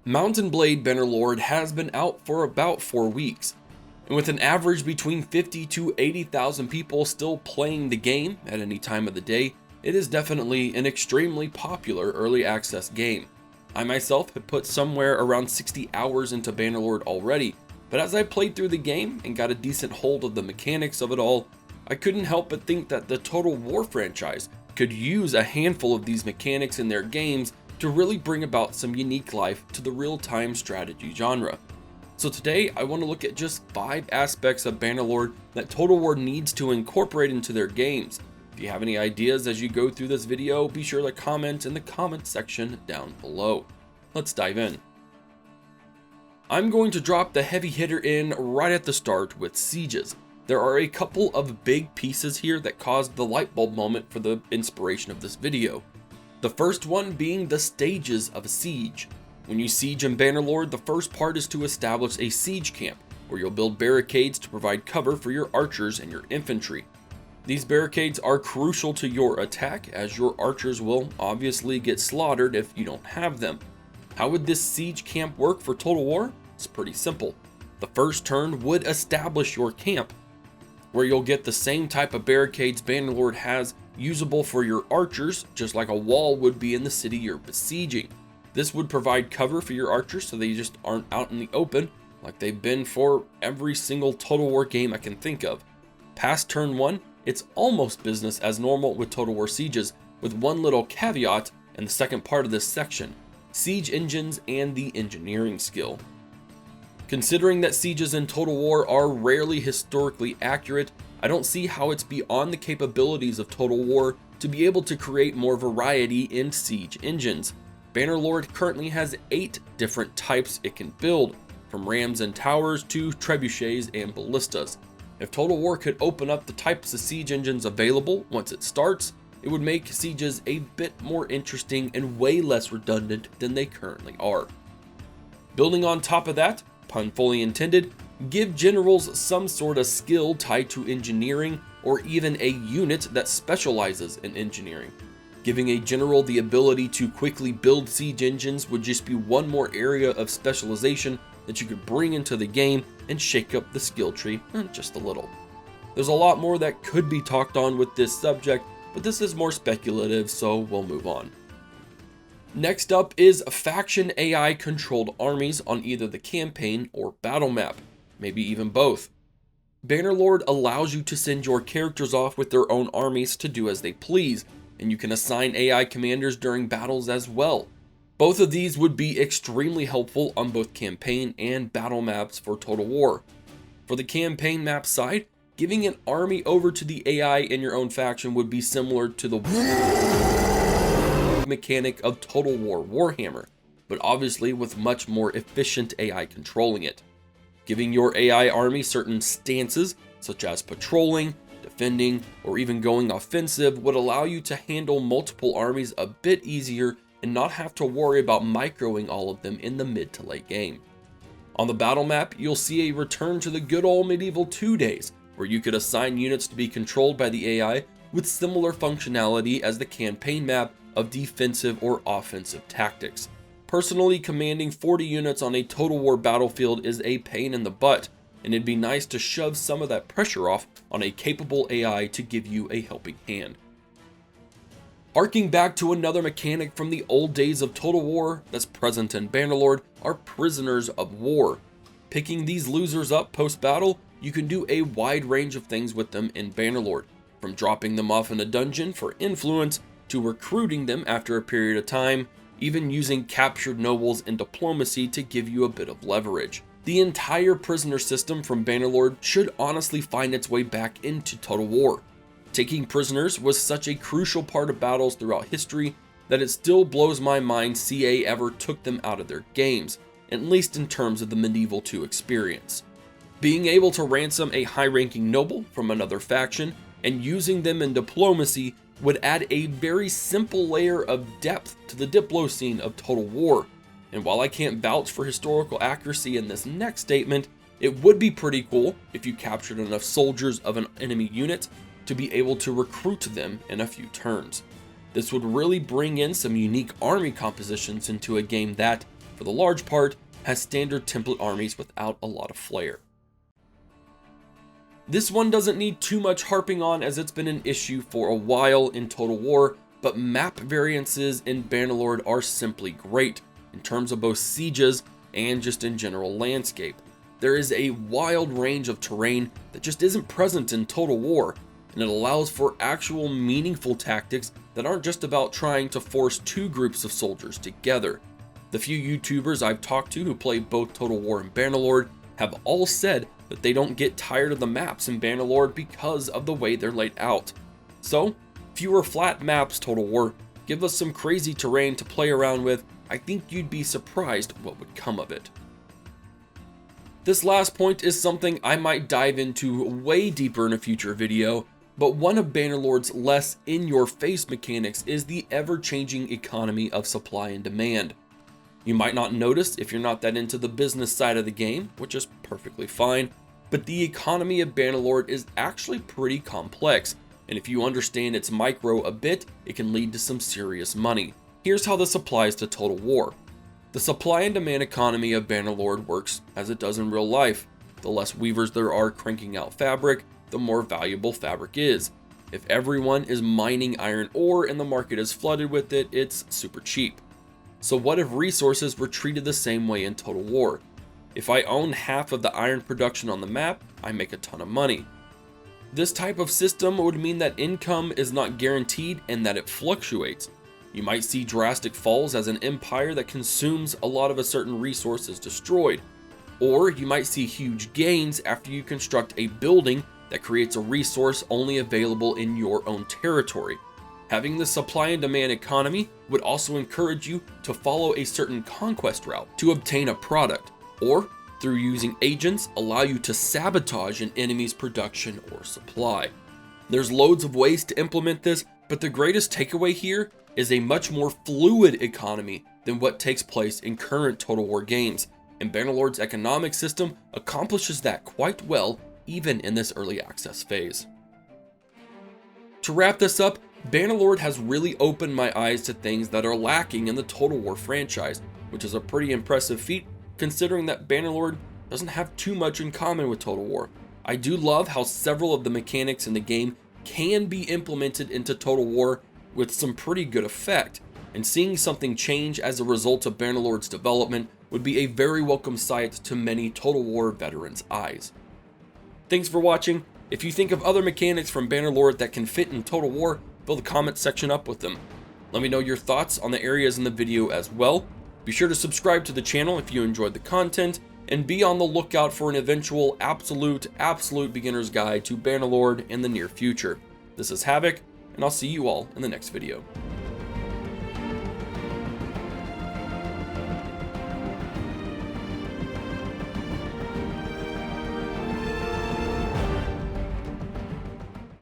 Mountain Blade Bannerlord has been out for about 4 weeks, and with an average between 50 to 80,000 people still playing the game at any time of the day, it is definitely an extremely popular early access game. I myself have put somewhere around 60 hours into Bannerlord already, but as I played through the game and got a decent hold of the mechanics of it all, I couldn't help but think that the Total War franchise could use a handful of these mechanics in their games to really bring about some unique life to the real-time strategy genre. So today I want to look at just 5 aspects of Bannerlord that Total War needs to incorporate into their games. If you have any ideas as you go through this video, be sure to comment in the comment section down below. Let's dive in. I'm going to drop the heavy hitter in right at the start with sieges. There are a couple of big pieces here that caused the light bulb moment for the inspiration of this video. The first one being the stages of a siege. When you siege in Bannerlord, the first part is to establish a siege camp, where you'll build barricades to provide cover for your archers and your infantry. These barricades are crucial to your attack, as your archers will obviously get slaughtered if you don't have them. How would this siege camp work for Total War? It's pretty simple. The first turn would establish your camp, where you'll get the same type of barricades Bannerlord has, usable for your archers, just like a wall would be in the city you're besieging. This would provide cover for your archers so they just aren't out in the open like they've been for every single Total War game I can think of. Past turn 1, it's almost business as normal with Total War sieges, with one little caveat in the second part of this section: siege engines and the engineering skill. Considering that sieges in Total War are rarely historically accurate, I don't see how it's beyond the capabilities of Total War to be able to create more variety in siege engines. Bannerlord currently has 8 different types it can build, from rams and towers to trebuchets and ballistas. If Total War could open up the types of siege engines available once it starts, it would make sieges a bit more interesting and way less redundant than they currently are. Building on top of that, pun fully intended, give generals some sort of skill tied to engineering, or even a unit that specializes in engineering. Giving a general the ability to quickly build siege engines would just be one more area of specialization that you could bring into the game and shake up the skill tree just a little. There's a lot more that could be talked on with this subject, but this is more speculative, so we'll move on. Next up is faction AI controlled armies on either the campaign or battle map, maybe even both. Bannerlord allows you to send your characters off with their own armies to do as they please, and you can assign AI commanders during battles as well. Both of these would be extremely helpful on both campaign and battle maps for Total War. For the campaign map side, giving an army over to the AI in your own faction would be similar to the mechanic of Total War Warhammer, but obviously with much more efficient AI controlling it. Giving your AI army certain stances, such as patrolling, defending, or even going offensive, would allow you to handle multiple armies a bit easier and not have to worry about microing all of them in the mid to late game. On the battle map, you'll see a return to the good old medieval 2 days, where you could assign units to be controlled by the AI with similar functionality as the campaign map of defensive or offensive tactics. Personally, commanding 40 units on a Total War battlefield is a pain in the butt, and it'd be nice to shove some of that pressure off on a capable AI to give you a helping hand. Harking back to another mechanic from the old days of Total War that's present in Bannerlord are prisoners of war. Picking these losers up post-battle, you can do a wide range of things with them in Bannerlord, from dropping them off in a dungeon for influence to recruiting them after a period of time, even using captured nobles and diplomacy to give you a bit of leverage. The entire prisoner system from Bannerlord should honestly find its way back into Total War. Taking prisoners was such a crucial part of battles throughout history that it still blows my mind CA ever took them out of their games, at least in terms of the Medieval 2 experience. Being able to ransom a high-ranking noble from another faction and using them in diplomacy would add a very simple layer of depth to the Diplo scene of Total War. And while I can't vouch for historical accuracy in this next statement, it would be pretty cool if you captured enough soldiers of an enemy unit to be able to recruit them in a few turns. This would really bring in some unique army compositions into a game that, for the large part, has standard template armies without a lot of flair. This one doesn't need too much harping on as it's been an issue for a while in Total War, but map variances in Bannerlord are simply great in terms of both sieges and just in general landscape. There is a wild range of terrain that just isn't present in Total War, and it allows for actual meaningful tactics that aren't just about trying to force two groups of soldiers together. The few YouTubers I've talked to who play both Total War and Bannerlord have all said that they don't get tired of the maps in Bannerlord because of the way they're laid out. So, fewer flat maps, Total War. Give us some crazy terrain to play around with. I think you'd be surprised what would come of it. This last point is something I might dive into way deeper in a future video, but one of Bannerlord's less in-your-face mechanics is the ever-changing economy of supply and demand. You might not notice if you're not that into the business side of the game, which is perfectly fine, but the economy of Bannerlord is actually pretty complex, and if you understand its micro a bit, it can lead to some serious money. Here's how this applies to Total War. The supply and demand economy of Bannerlord works as it does in real life. The less weavers there are cranking out fabric, the more valuable fabric is. If everyone is mining iron ore and the market is flooded with it, it's super cheap. So what if resources were treated the same way in Total War? If I own half of the iron production on the map, I make a ton of money. This type of system would mean that income is not guaranteed and that it fluctuates. You might see drastic falls as an empire that consumes a lot of a certain resource is destroyed. Or you might see huge gains after you construct a building that creates a resource only available in your own territory. Having the supply and demand economy would also encourage you to follow a certain conquest route to obtain a product, or through using agents allow you to sabotage an enemy's production or supply. There's loads of ways to implement this, but the greatest takeaway here is a much more fluid economy than what takes place in current Total War games, and Bannerlord's economic system accomplishes that quite well even in this early access phase. To wrap this up, Bannerlord has really opened my eyes to things that are lacking in the Total War franchise, which is a pretty impressive feat considering that Bannerlord doesn't have too much in common with Total War. I do love how several of the mechanics in the game can be implemented into Total War with some pretty good effect, and seeing something change as a result of Bannerlord's development would be a very welcome sight to many Total War veterans' eyes. Thanks for watching. If you think of other mechanics from Bannerlord that can fit in Total War, fill the comment section up with them. Let me know your thoughts on the areas in the video as well. Be sure to subscribe to the channel if you enjoyed the content, and be on the lookout for an eventual absolute beginner's guide to Bannerlord in the near future. This is Havoc, and I'll see you all in the next video.